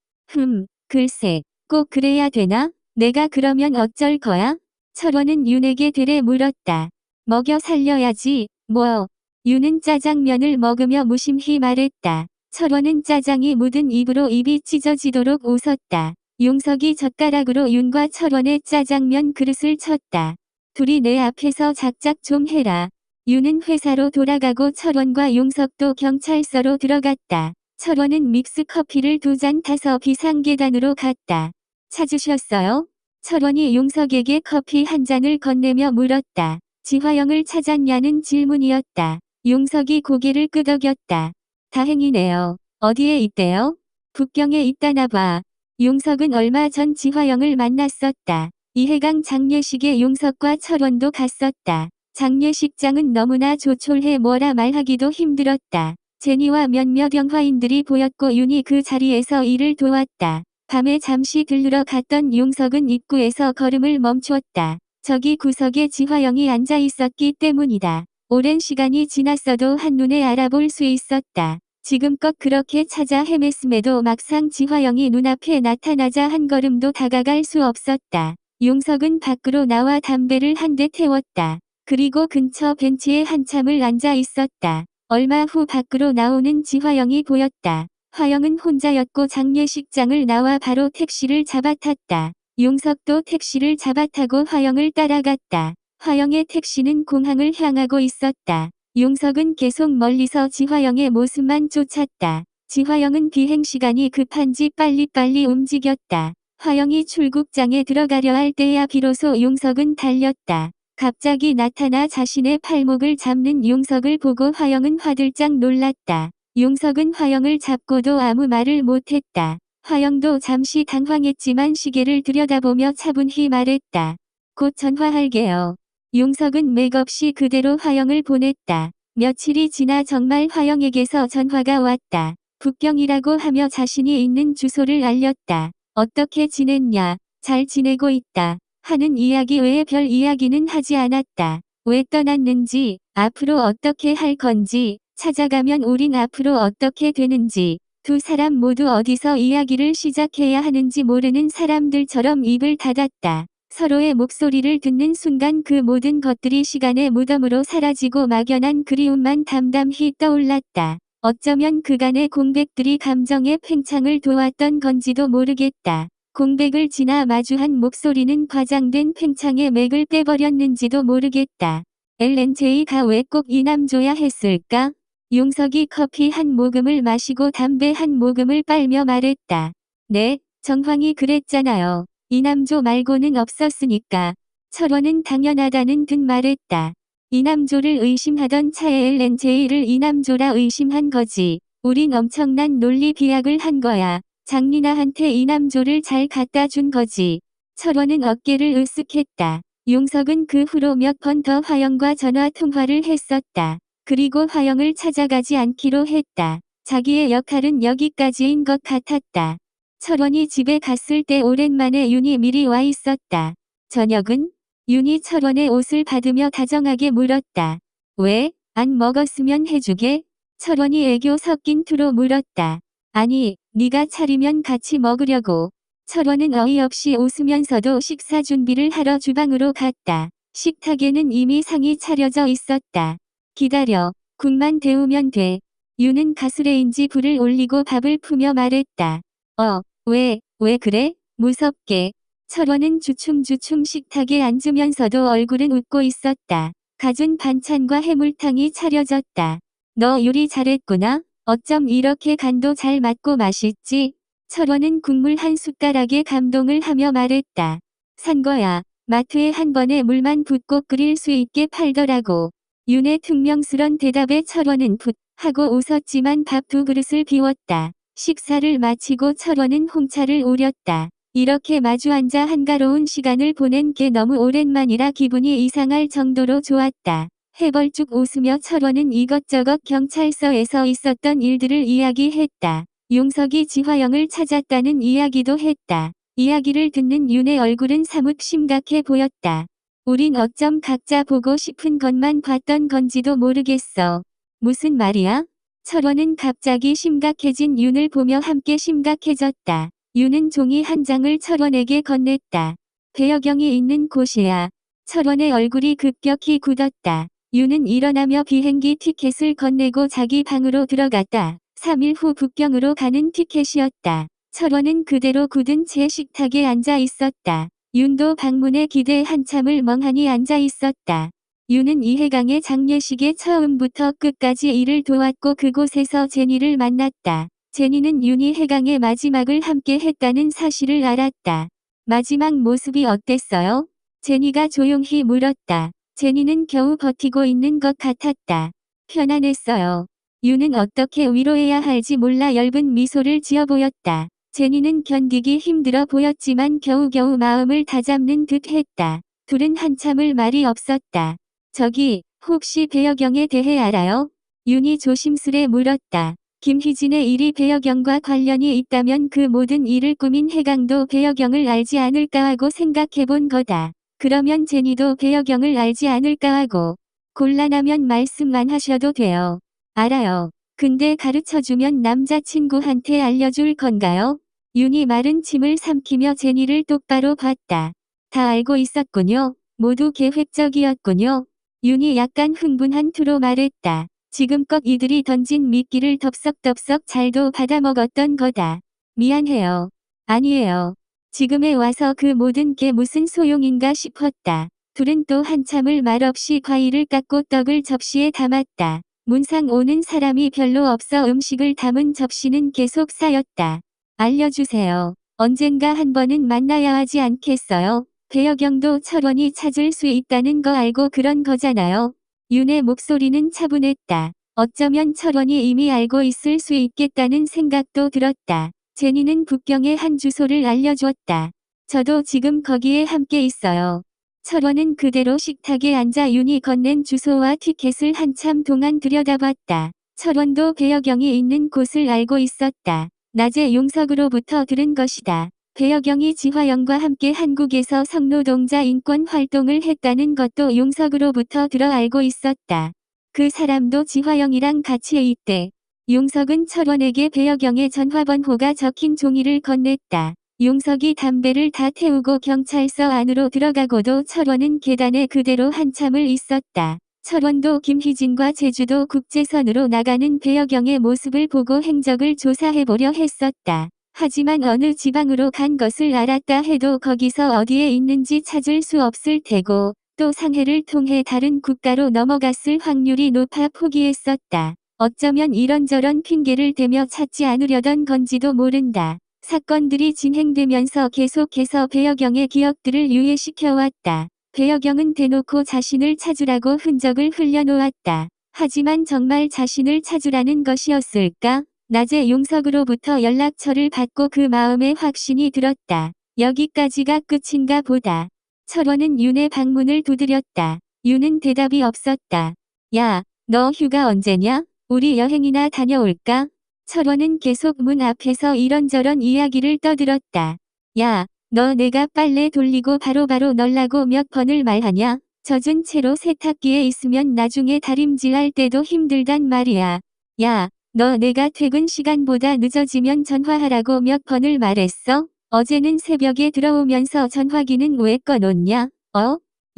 글쎄, 꼭 그래야 되나? 내가 그러면 어쩔 거야? 철원은 윤에게 되레 물었다. 먹여 살려야지, 뭐. 윤은 짜장면을 먹으며 무심히 말했다. 철원은 짜장이 묻은 입으로 입이 찢어지도록 웃었다. 용석이 젓가락으로 윤과 철원의 짜장면 그릇을 쳤다. 둘이 내 앞에서 작작 좀 해라. 윤은 회사로 돌아가고 철원과 용석도 경찰서로 들어갔다. 철원은 믹스커피를 2잔 타서 비상계단으로 갔다. 찾으셨어요? 철원이 용석에게 커피 한 잔을 건네며 물었다. 지화영을 찾았냐는 질문이었다. 용석이 고개를 끄덕였다. 다행이네요. 어디에 있대요? 북경에 있다나 봐. 용석은 얼마 전 지화영을 만났었다. 이해강 장례식에 용석과 철원도 갔었다. 장례식장은 너무나 조촐해 뭐라 말하기도 힘들었다. 제니와 몇몇 영화인들이 보였고 윤이 그 자리에서 일을 도왔다. 밤에 잠시 들르러 갔던 용석은 입구에서 걸음을 멈추었다. 저기 구석에 지화영이 앉아 있었기 때문이다. 오랜 시간이 지났어도 한눈에 알아볼 수 있었다. 지금껏 그렇게 찾아 헤맸음에도 막상 지화영이 눈앞에 나타나자 한 걸음도 다가갈 수 없었다. 용석은 밖으로 나와 담배를 한 대 태웠다. 그리고 근처 벤치에 한참을 앉아 있었다. 얼마 후 밖으로 나오는 지화영이 보였다. 화영은 혼자였고 장례식장을 나와 바로 택시를 잡아탔다. 용석도 택시를 잡아타고 화영을 따라갔다. 화영의 택시는 공항을 향하고 있었다. 용석은 계속 멀리서 지화영의 모습만 쫓았다. 지화영은 비행시간이 급한지 빨리빨리 움직였다. 화영이 출국장에 들어가려 할 때야 비로소 용석은 달렸다. 갑자기 나타나 자신의 팔목을 잡는 용석을 보고 화영은 화들짝 놀랐다. 용석은 화영을 잡고도 아무 말을 못했다. 화영도 잠시 당황했지만 시계를 들여다보며 차분히 말했다. 곧 전화할게요. 용석은 맥없이 그대로 화영을 보냈다. 며칠이 지나 정말 화영에게서 전화가 왔다. 북경이라고 하며 자신이 있는 주소를 알렸다. 어떻게 지냈냐? 잘 지내고 있다. 하는 이야기 외에 별 이야기는 하지 않았다. 왜 떠났는지, 앞으로 어떻게 할 건지, 찾아가면 우린 앞으로 어떻게 되는지, 두 사람 모두 어디서 이야기를 시작해야 하는지 모르는 사람들처럼 입을 닫았다. 서로의 목소리를 듣는 순간 그 모든 것들이 시간의 무덤으로 사라지고 막연한 그리움만 담담히 떠올랐다. 어쩌면 그간의 공백들이 감정의 팽창을 도왔던 건지도 모르겠다. 공백을 지나 마주한 목소리는 과장된 팽창의 맥을 빼버렸는지도 모르겠다. LNJ가 왜 꼭 이남조야 했을까? 용석이 커피 한 모금을 마시고 담배 한 모금을 빨며 말했다. 네, 정황이 그랬잖아요. 이남조 말고는 없었으니까. 철원은 당연하다는 듯 말했다. 이남조를 의심하던 차에 LNJ를 이남조라 의심한 거지. 우린 엄청난 논리 비약을 한 거야. 장리나한테 이남조를 잘 갖다 준 거지. 철원은 어깨를 으쓱했다. 용석은 그 후로 몇 번 더 화영과 전화 통화를 했었다. 그리고 화영을 찾아가지 않기로 했다. 자기의 역할은 여기까지인 것 같았다. 철원이 집에 갔을 때 오랜만에 윤이 미리 와 있었다. 저녁은? 윤이 철원의 옷을 받으며 다정하게 물었다. 왜? 안 먹었으면 해주게? 철원이 애교 섞인 투로 물었다. 아니, 네가 차리면 같이 먹으려고. 철원은 어이없이 웃으면서도 식사 준비를 하러 주방으로 갔다. 식탁에는 이미 상이 차려져 있었다. 기다려. 국만 데우면 돼. 윤은 가스레인지 불을 올리고 밥을 푸며 말했다. 왜 그래? 무섭게. 철원은 주춤주춤 식탁에 앉으면서도 얼굴은 웃고 있었다. 갖은 반찬과 해물탕이 차려졌다. 너 요리 잘했구나. 어쩜 이렇게 간도 잘 맞고 맛있지? 철원은 국물 한 숟가락에 감동을 하며 말했다. 산 거야. 마트에 한 번에 물만 붓고 끓일 수 있게 팔더라고. 윤의 퉁명스런 대답에 철원은 붓 하고 웃었지만 밥 두 그릇을 비웠다. 식사를 마치고 철원은 홍차를 우렸다. 이렇게 마주 앉아 한가로운 시간을 보낸 게 너무 오랜만이라 기분이 이상할 정도로 좋았다. 해벌쭉 웃으며 철원은 이것저것 경찰서에서 있었던 일들을 이야기했다. 용석이 지화영을 찾았다는 이야기도 했다. 이야기를 듣는 윤의 얼굴은 사뭇 심각해 보였다. 우린 어쩜 각자 보고 싶은 것만 봤던 건지도 모르겠어. 무슨 말이야? 철원은 갑자기 심각해진 윤을 보며 함께 심각해졌다. 윤은 종이 한 장을 철원에게 건넸다. 배여경이 있는 곳이야. 철원의 얼굴이 급격히 굳었다. 윤은 일어나며 비행기 티켓을 건네고 자기 방으로 들어갔다. 3일 후 북경으로 가는 티켓이었다. 철원은 그대로 굳은 채 식탁에 앉아 있었다. 윤도 방문에 기대 한참을 멍하니 앉아 있었다. 윤은 이해강의 장례식에 처음부터 끝까지 일을 도왔고 그곳에서 제니를 만났다. 제니는 윤이 해강의 마지막을 함께 했다는 사실을 알았다. 마지막 모습이 어땠어요? 제니가 조용히 물었다. 제니는 겨우 버티고 있는 것 같았다. 편안했어요. 윤은 어떻게 위로해야 할지 몰라 엷은 미소를 지어 보였다. 제니는 견디기 힘들어 보였지만 겨우겨우 마음을 다잡는 듯 했다. 둘은 한참을 말이 없었다. 저기, 혹시 배여경에 대해 알아요? 윤이 조심스레 물었다. 김희진의 일이 배여경과 관련이 있다면 그 모든 일을 꾸민 해강도 배여경을 알지 않을까 하고 생각해본 거다. 그러면 제니도 배여경을 알지 않을까 하고. 곤란하면 말씀 안 하셔도 돼요. 알아요. 근데 가르쳐주면 남자친구한테 알려줄 건가요? 윤이 마른 침을 삼키며 제니를 똑바로 봤다. 다 알고 있었군요. 모두 계획적이었군요. 윤이 약간 흥분한 투로 말했다. 지금껏 이들이 던진 미끼를 덥석덥석 잘도 받아먹었던 거다. 미안해요. 아니에요. 지금에 와서 그 모든 게 무슨 소용인가 싶었다. 둘은 또 한참을 말없이 과일을 깎고 떡을 접시에 담았다. 문상 오는 사람이 별로 없어 음식을 담은 접시는 계속 쌓였다. 알려주세요. 언젠가 한 번은 만나야 하지 않겠어요? 배여경도 철원이 찾을 수 있다는 거 알고 그런 거잖아요. 윤의 목소리는 차분했다. 어쩌면 철원이 이미 알고 있을 수 있겠다는 생각도 들었다. 제니는 북경의 한 주소를 알려주었다. 저도 지금 거기에 함께 있어요. 철원은 그대로 식탁에 앉아 윤이 건넨 주소와 티켓을 한참 동안 들여다봤다. 철원도 배여경이 있는 곳을 알고 있었다. 낮에 용석으로부터 들은 것이다. 배여경이 지화영과 함께 한국에서 성노동자 인권 활동을 했다는 것도 용석으로부터 들어 알고 있었다. 그 사람도 지화영이랑 같이 있대. 용석은 철원에게 배여경의 전화번호가 적힌 종이를 건넸다. 용석이 담배를 다 태우고 경찰서 안으로 들어가고도 철원은 계단에 그대로 한참을 있었다. 철원도 김희진과 제주도 국제선으로 나가는 배여경의 모습을 보고 행적을 조사해보려 했었다. 하지만 어느 지방으로 간 것을 알았다 해도 거기서 어디에 있는지 찾을 수 없을 테고 또 상해를 통해 다른 국가로 넘어갔을 확률이 높아 포기했었다. 어쩌면 이런저런 핑계를 대며 찾지 않으려던 건지도 모른다. 사건들이 진행되면서 계속해서 배여경의 기억들을 유예시켜왔다. 배여경은 대놓고 자신을 찾으라고 흔적을 흘려놓았다. 하지만 정말 자신을 찾으라는 것이었을까? 낮에 용석으로부터 연락처를 받고 그 마음에 확신이 들었다. 여기까지가 끝인가 보다. 철원은 윤의 방문을 두드렸다. 윤은 대답이 없었다. 야, 너 휴가 언제냐? 우리 여행이나 다녀올까? 철원은 계속 문 앞에서 이런저런 이야기를 떠들었다. 야, 너 내가 빨래 돌리고 바로바로 널라고 몇 번을 말하냐? 젖은 채로 세탁기에 있으면 나중에 다림질할 때도 힘들단 말이야. 야, 너 내가 퇴근 시간보다 늦어지면 전화하라고 몇 번을 말했어? 어제는 새벽에 들어오면서 전화기는 왜 꺼놓냐?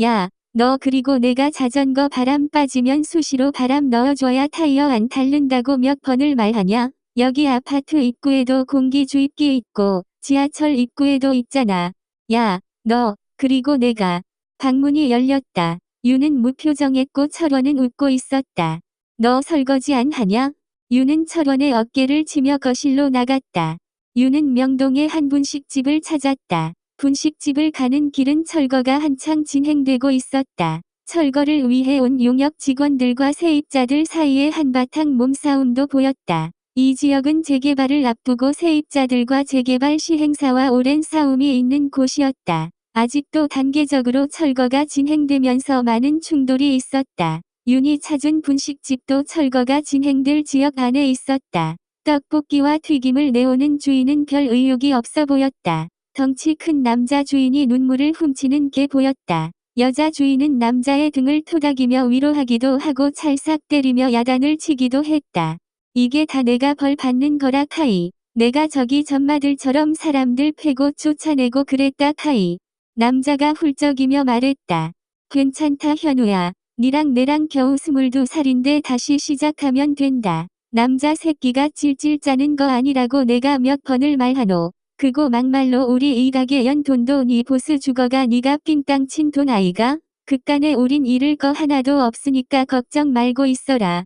야, 너 그리고 내가 자전거 바람 빠지면 수시로 바람 넣어줘야 타이어 안 닳는다고 몇 번을 말하냐? 여기 아파트 입구에도 공기주입기 있고 지하철 입구에도 있잖아. 야, 너, 그리고 내가. 방문이 열렸다. 윤은 무표정했고 철원은 웃고 있었다. 너 설거지 안 하냐? 윤은 철원의 어깨를 치며 거실로 나갔다. 윤은 명동의 한 분식집을 찾았다. 분식집을 가는 길은 철거가 한창 진행되고 있었다. 철거를 위해 온 용역 직원들과 세입자들 사이에 한바탕 몸싸움도 보였다. 이 지역은 재개발을 앞두고 세입자들과 재개발 시행사와 오랜 싸움이 있는 곳이었다. 아직도 단계적으로 철거가 진행되면서 많은 충돌이 있었다. 윤이 찾은 분식집도 철거가 진행될 지역 안에 있었다. 떡볶이와 튀김을 내오는 주인은 별 의욕이 없어 보였다. 덩치 큰 남자 주인이 눈물을 훔치는 게 보였다. 여자 주인은 남자의 등을 토닥이며 위로하기도 하고 찰싹 때리며 야단을 치기도 했다. 이게 다 내가 벌 받는 거라 카이. 내가 저기 전마들처럼 사람들 패고 쫓아내고 그랬다 카이. 남자가 훌쩍이며 말했다. 괜찮다 현우야. 니랑 내랑 겨우 22살인데 다시 시작하면 된다. 남자 새끼가 찔찔 짜는 거 아니라고 내가 몇 번을 말하노. 그거 막말로 우리 이 가게 연 돈도 니 보스 주거가 니가 삥땅 친 돈 아이가? 그간에 우린 잃을 거 하나도 없으니까 걱정 말고 있어라.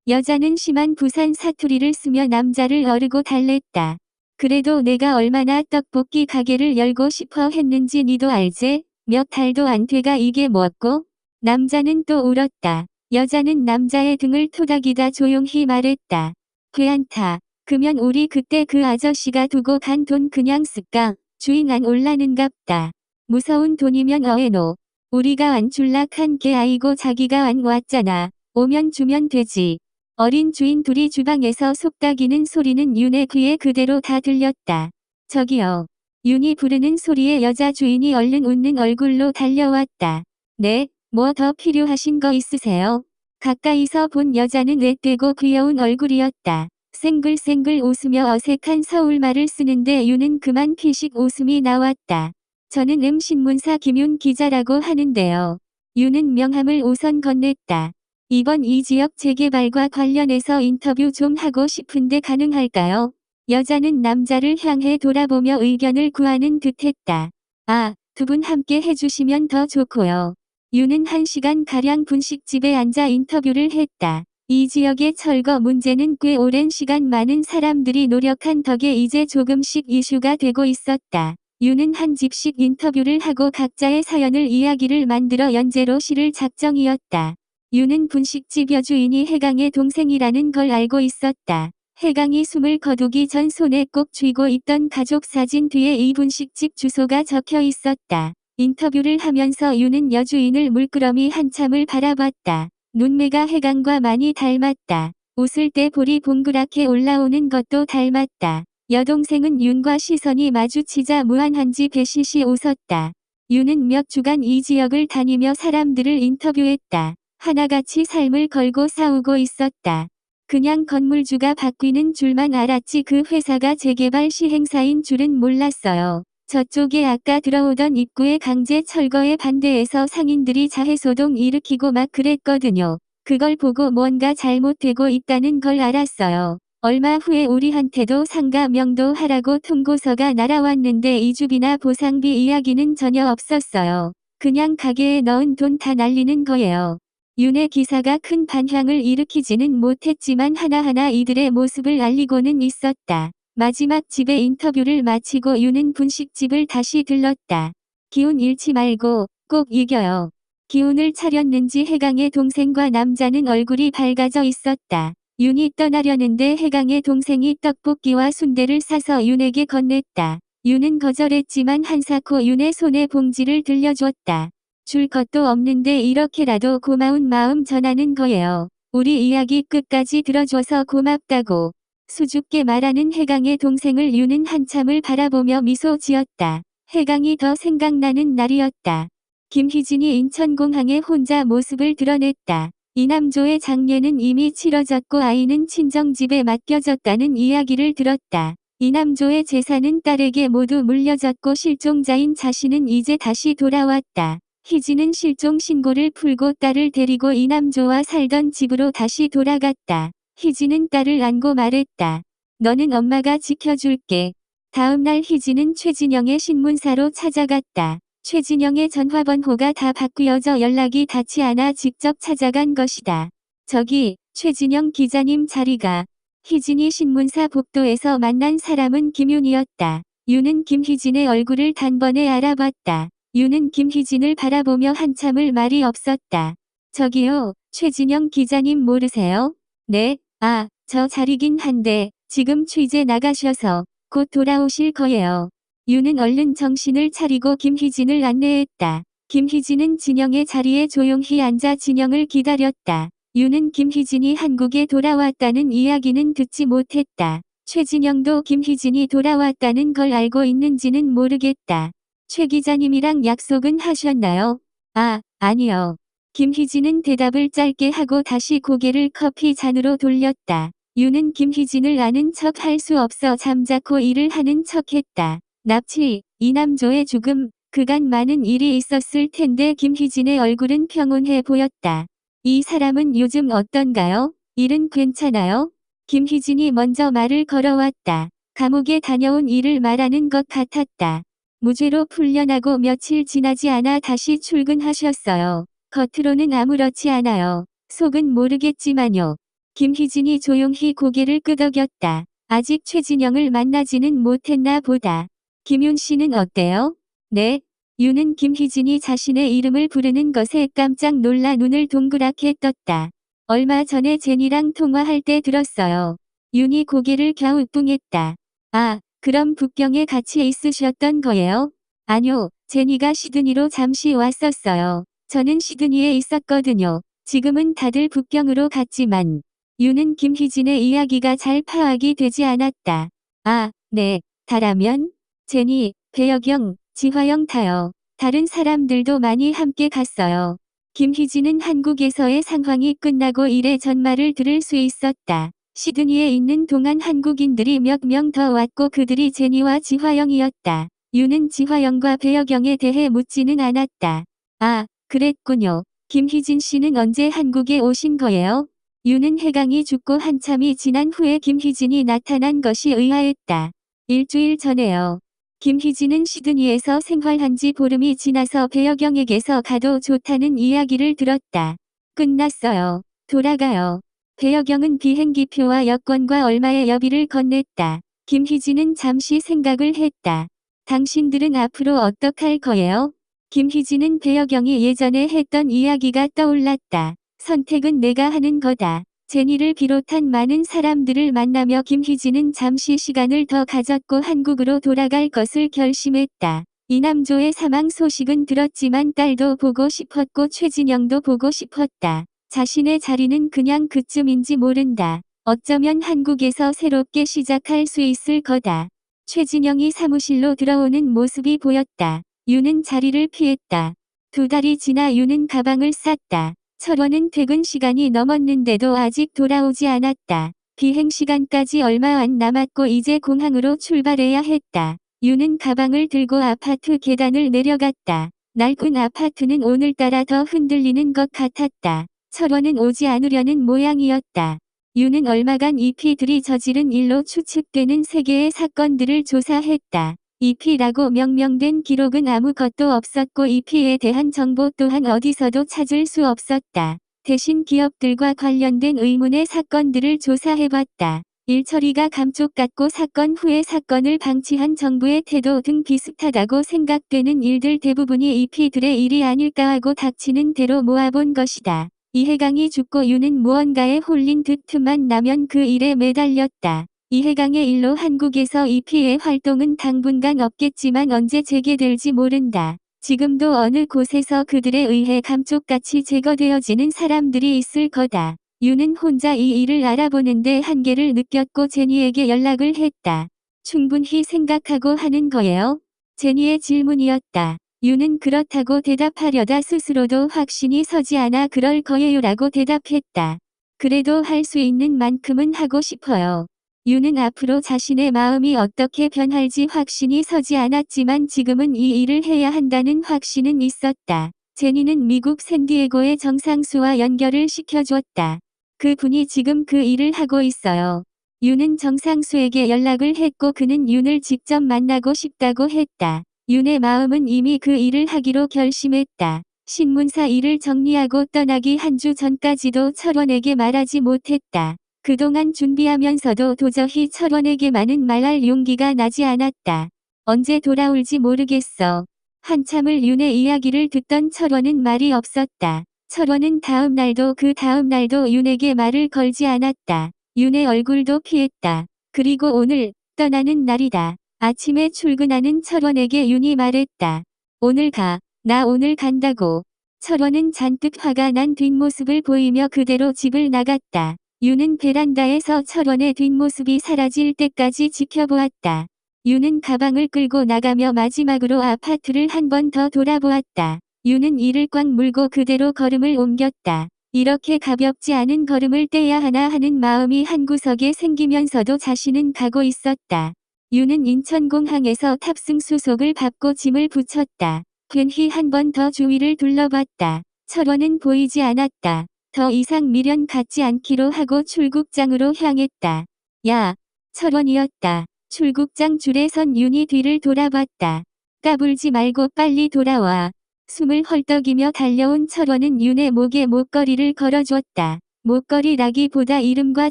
여자는 심한 부산 사투리를 쓰며 남자를 어르고 달랬다. 그래도 내가 얼마나 떡볶이 가게를 열고 싶어 했는지 니도 알지? 몇 달도 안 돼가 이게 뭐고? 남자는 또 울었다. 여자는 남자의 등을 토닥이다 조용히 말했다. 괜찮다. 그면 우리 그때 그 아저씨가 두고 간 돈 그냥 쓸까? 주인 안 올라는갑다. 무서운 돈이면 어에노. 우리가 안 줄락한 게 아이고 자기가 안 왔잖아. 오면 주면 되지. 어린 주인 둘이 주방에서 속닥이는 소리는 윤의 귀에 그대로 다 들렸다. 저기요. 윤이 부르는 소리에 여자 주인이 얼른 웃는 얼굴로 달려왔다. 네, 뭐 더 필요하신 거 있으세요? 가까이서 본 여자는 외되고 귀여운 얼굴이었다. 생글생글 웃으며 어색한 서울말을 쓰는데 유는 그만 피식 웃음이 나왔다. 저는 신문사 김윤 기자라고 하는데요. 유는 명함을 우선 건넸다. 이번 이 지역 재개발과 관련해서 인터뷰 좀 하고 싶은데 가능할까요? 여자는 남자를 향해 돌아보며 의견을 구하는 듯했다. 아, 두 분 함께 해주시면 더 좋고요. 유는 1시간가량 분식집에 앉아 인터뷰를 했다. 이 지역의 철거 문제는 꽤 오랜 시간 많은 사람들이 노력한 덕에 이제 조금씩 이슈가 되고 있었다. 유는 한 집씩 인터뷰를 하고 각자의 사연을 이야기를 만들어 연재로 실을 작정이었다. 유는 분식집 여주인이 해강의 동생이라는 걸 알고 있었다. 해강이 숨을 거두기 전 손에 꼭 쥐고 있던 가족 사진 뒤에 이 분식집 주소가 적혀 있었다. 인터뷰를 하면서 유는 여주인을 물끄러미 한참을 바라봤다. 눈매가 해강과 많이 닮았다. 웃을 때 볼이 동그랗게 올라오는 것도 닮았다. 여동생은 윤과 시선이 마주치자 무한한지 배시시 웃었다. 유는 몇 주간 이 지역을 다니며 사람들을 인터뷰했다. 하나같이 삶을 걸고 싸우고 있었다. 그냥 건물주가 바뀌는 줄만 알았지 그 회사가 재개발 시행사인 줄은 몰랐어요. 저쪽에 아까 들어오던 입구에 강제 철거에 반대해서 상인들이 자해소동 일으키고 막 그랬거든요. 그걸 보고 뭔가 잘못되고 있다는 걸 알았어요. 얼마 후에 우리한테도 상가 명도하라고 통고서가 날아왔는데 이주비나 보상비 이야기는 전혀 없었어요. 그냥 가게에 넣은 돈 다 날리는 거예요. 윤의 기사가 큰 반향을 일으키지는 못했지만 하나하나 이들의 모습을 알리고는 있었다. 마지막 집에 인터뷰를 마치고 윤은 분식집을 다시 들렀다. 기운 잃지 말고 꼭 이겨요. 기운을 차렸는지 해강의 동생과 남자는 얼굴이 밝아져 있었다. 윤이 떠나려는데 해강의 동생이 떡볶이와 순대를 사서 윤에게 건넸다. 윤은 거절했지만 한사코 윤의 손에 봉지를 들려줬다. 줄 것도 없는데 이렇게라도 고마운 마음 전하는 거예요. 우리 이야기 끝까지 들어줘서 고맙다고. 수줍게 말하는 해강의 동생을 유는 한참을 바라보며 미소 지었다. 해강이 더 생각나는 날이었다. 김희진이 인천공항에 혼자 모습을 드러냈다. 이남조의 장례는 이미 치러졌고 아이는 친정집에 맡겨졌다는 이야기를 들었다. 이남조의 재산은 딸에게 모두 물려졌고 실종자인 자신은 이제 다시 돌아왔다. 희진은 실종 신고를 풀고 딸을 데리고 이남조와 살던 집으로 다시 돌아갔다. 희진은 딸을 안고 말했다. 너는 엄마가 지켜줄게. 다음날 희진은 최진영의 신문사로 찾아갔다. 최진영의 전화번호가 다 바뀌어져 연락이 닿지 않아 직접 찾아간 것이다. 저기, 최진영 기자님 자리가. 희진이 신문사 복도에서 만난 사람은 김윤이었다. 윤은 김희진의 얼굴을 단번에 알아봤다. 윤은 김희진을 바라보며 한참을 말이 없었다. 저기요, 최진영 기자님 모르세요? 네, 아, 저 자리긴 한데, 지금 취재 나가셔서, 곧 돌아오실 거예요. 윤은 얼른 정신을 차리고 김희진을 안내했다. 김희진은 진영의 자리에 조용히 앉아 진영을 기다렸다. 윤은 김희진이 한국에 돌아왔다는 이야기는 듣지 못했다. 최진영도 김희진이 돌아왔다는 걸 알고 있는지는 모르겠다. 최 기자님이랑 약속은 하셨나요? 아, 아니요. 김희진은 대답을 짧게 하고 다시 고개를 커피 잔으로 돌렸다. 윤은 김희진을 아는 척 할 수 없어 잠자코 일을 하는 척했다. 납치, 이남조의 죽음, 그간 많은 일이 있었을 텐데 김희진의 얼굴은 평온해 보였다. 이 사람은 요즘 어떤가요? 일은 괜찮아요? 김희진이 먼저 말을 걸어왔다. 감옥에 다녀온 일을 말하는 것 같았다. 무죄로 풀려나고 며칠 지나지 않아 다시 출근하셨어요. 겉으로는 아무렇지 않아요. 속은 모르겠지만요. 김희진이 조용히 고개를 끄덕였다. 아직 최진영을 만나지는 못했나 보다. 김윤 씨는 어때요? 네. 윤은 김희진이 자신의 이름을 부르는 것에 깜짝 놀라 눈을 동그랗게 떴다. 얼마 전에 제니랑 통화할 때 들었어요. 윤이 고개를 갸우뚱했다. 아, 그럼 북경에 같이 있으셨던 거예요? 아뇨, 제니가 시드니로 잠시 왔었어요. 저는 시드니에 있었거든요. 지금은 다들 북경으로 갔지만. 윤은 김희진의 이야기가 잘 파악이 되지 않았다. 아, 네. 다라면? 제니, 배여경, 지화영 다요. 다른 사람들도 많이 함께 갔어요. 김희진은 한국에서의 상황이 끝나고 일의 전말을 들을 수 있었다. 시드니에 있는 동안 한국인들이 몇 명 더 왔고 그들이 제니와 지화영이었다. 유는 지화영과 배여경에 대해 묻지는 않았다. 아, 그랬군요. 김희진 씨는 언제 한국에 오신 거예요? 유는 해강이 죽고 한참이 지난 후에 김희진이 나타난 것이 의아했다. 일주일 전에요. 김희진은 시드니에서 생활한 지 보름이 지나서 배여경에게서 가도 좋다는 이야기를 들었다. 끝났어요. 돌아가요. 배여경은 비행기표와 여권과 얼마의 여비를 건넸다. 김희진은 잠시 생각을 했다. 당신들은 앞으로 어떡할 거예요? 김희진은 배여경이 예전에 했던 이야기가 떠올랐다. 선택은 내가 하는 거다. 제니를 비롯한 많은 사람들을 만나며 김희진은 잠시 시간을 더 가졌고 한국으로 돌아갈 것을 결심했다. 이남조의 사망 소식은 들었지만 딸도 보고 싶었고 최진영도 보고 싶었다. 자신의 자리는 그냥 그쯤인지 모른다. 어쩌면 한국에서 새롭게 시작할 수 있을 거다. 최진영이 사무실로 들어오는 모습이 보였다. 유는 자리를 피했다. 2달이 지나 유는 가방을 쌌다. 철원은 퇴근 시간이 넘었는데도 아직 돌아오지 않았다. 비행 시간까지 얼마 안 남았고 이제 공항으로 출발해야 했다. 유는 가방을 들고 아파트 계단을 내려갔다. 낡은 아파트는 오늘따라 더 흔들리는 것 같았다. 철원은 오지 않으려는 모양이었다. 유는 얼마간 이피들이 저지른 일로 추측되는 3개의 사건들을 조사했다. 이피라고 명명된 기록은 아무것도 없었고 이피에 대한 정보 또한 어디서도 찾을 수 없었다. 대신 기업들과 관련된 의문의 사건들을 조사해봤다. 일처리가 감쪽같고 사건 후에 사건을 방치한 정부의 태도 등 비슷하다고 생각되는 일들 대부분이 이피들의 일이 아닐까 하고 닥치는 대로 모아본 것이다. 이해강이 죽고 유는 무언가에 홀린 듯 틈만 나면 그 일에 매달렸다. 이해강의 일로 한국에서 이피의 활동은 당분간 없겠지만 언제 재개될지 모른다. 지금도 어느 곳에서 그들에 의해 감쪽같이 제거되어지는 사람들이 있을 거다. 유는 혼자 이 일을 알아보는데 한계를 느꼈고 제니에게 연락을 했다. 충분히 생각하고 하는 거예요? 제니의 질문이었다. 유는 그렇다고 대답하려다 스스로도 확신이 서지 않아 그럴 거예요라고 대답했다. 그래도 할 수 있는 만큼은 하고 싶어요. 유는 앞으로 자신의 마음이 어떻게 변할지 확신이 서지 않았지만 지금은 이 일을 해야 한다는 확신은 있었다. 제니는 미국 샌디에고의 정상수와 연결을 시켜줬다. 그 분이 지금 그 일을 하고 있어요. 유는 정상수에게 연락을 했고 그는 윤을 직접 만나고 싶다고 했다. 윤의 마음은 이미 그 일을 하기로 결심했다. 신문사 일을 정리하고 떠나기 한 주 전까지도 철원에게 말하지 못했다. 그동안 준비하면서도 도저히 철원에게만은 말할 용기가 나지 않았다. 언제 돌아올지 모르겠어. 한참을 윤의 이야기를 듣던 철원은 말이 없었다. 철원은 다음 날도 그 다음 날도 윤에게 말을 걸지 않았다. 윤의 얼굴도 피했다. 그리고 오늘 떠나는 날이다. 아침에 출근하는 철원에게 윤이 말했다. 오늘 가. 나 오늘 간다고. 철원은 잔뜩 화가 난 뒷모습을 보이며 그대로 집을 나갔다. 유는 베란다에서 철원의 뒷모습이 사라질 때까지 지켜보았다. 유는 가방을 끌고 나가며 마지막으로 아파트를 한 번 더 돌아보았다. 유는 이를 꽉 물고 그대로 걸음을 옮겼다. 이렇게 가볍지 않은 걸음을 떼야 하나 하는 마음이 한구석에 생기면서도 자신은 가고 있었다. 유는 인천공항에서 탑승 수속을 밟고 짐을 붙였다. 괜히 한 번 더 주위를 둘러봤다. 철원은 보이지 않았다. 더 이상 미련 갖지 않기로 하고 출국장으로 향했다. 야! 철원이었다. 출국장 줄에 선 윤이 뒤를 돌아봤다. 까불지 말고 빨리 돌아와. 숨을 헐떡이며 달려온 철원은 윤의 목에 목걸이를 걸어줬다. 목걸이라기보다 이름과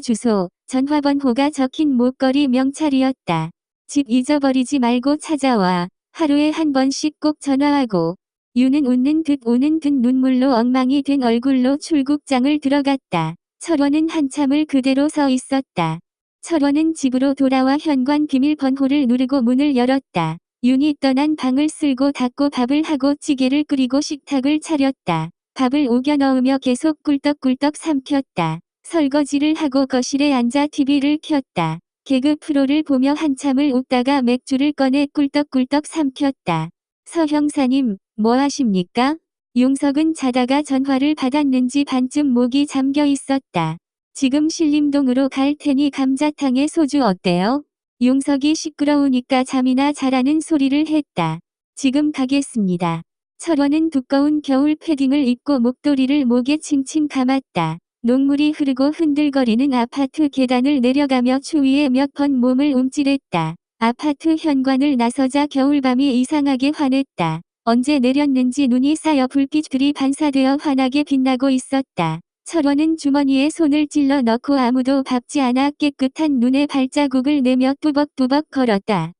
주소, 전화번호가 적힌 목걸이 명찰이었다. 집 잊어버리지 말고 찾아와. 하루에 한 번씩 꼭 전화하고. 유는 웃는 듯 우는 듯 눈물로 엉망이 된 얼굴로 출국장을 들어갔다. 철원은 한참을 그대로 서 있었다. 철원은 집으로 돌아와 현관 비밀번호를 누르고 문을 열었다. 윤이 떠난 방을 쓸고 닫고 밥을 하고 찌개를 끓이고 식탁을 차렸다. 밥을 우겨 넣으며 계속 꿀떡꿀떡 삼켰다. 설거지를 하고 거실에 앉아 TV를 켰다. 개그 프로를 보며 한참을 웃다가 맥주를 꺼내 꿀떡꿀떡 삼켰다. 서 형사님, 뭐 하십니까? 용석은 자다가 전화를 받았는지 반쯤 목이 잠겨 있었다. 지금 신림동으로 갈 테니 감자탕에 소주 어때요? 용석이 시끄러우니까 잠이나 자라는 소리를 했다. 지금 가겠습니다. 철원은 두꺼운 겨울 패딩을 입고 목도리를 목에 칭칭 감았다. 녹물이 흐르고 흔들거리는 아파트 계단을 내려가며 추위에 몇 번 몸을 움찔했다. 아파트 현관을 나서자 겨울밤이 이상하게 환했다. 언제 내렸는지 눈이 쌓여 불빛들이 반사되어 환하게 빛나고 있었다. 철원은 주머니에 손을 찔러 넣고 아무도 밟지 않아 깨끗한 눈에 발자국을 내며 뚜벅뚜벅 걸었다.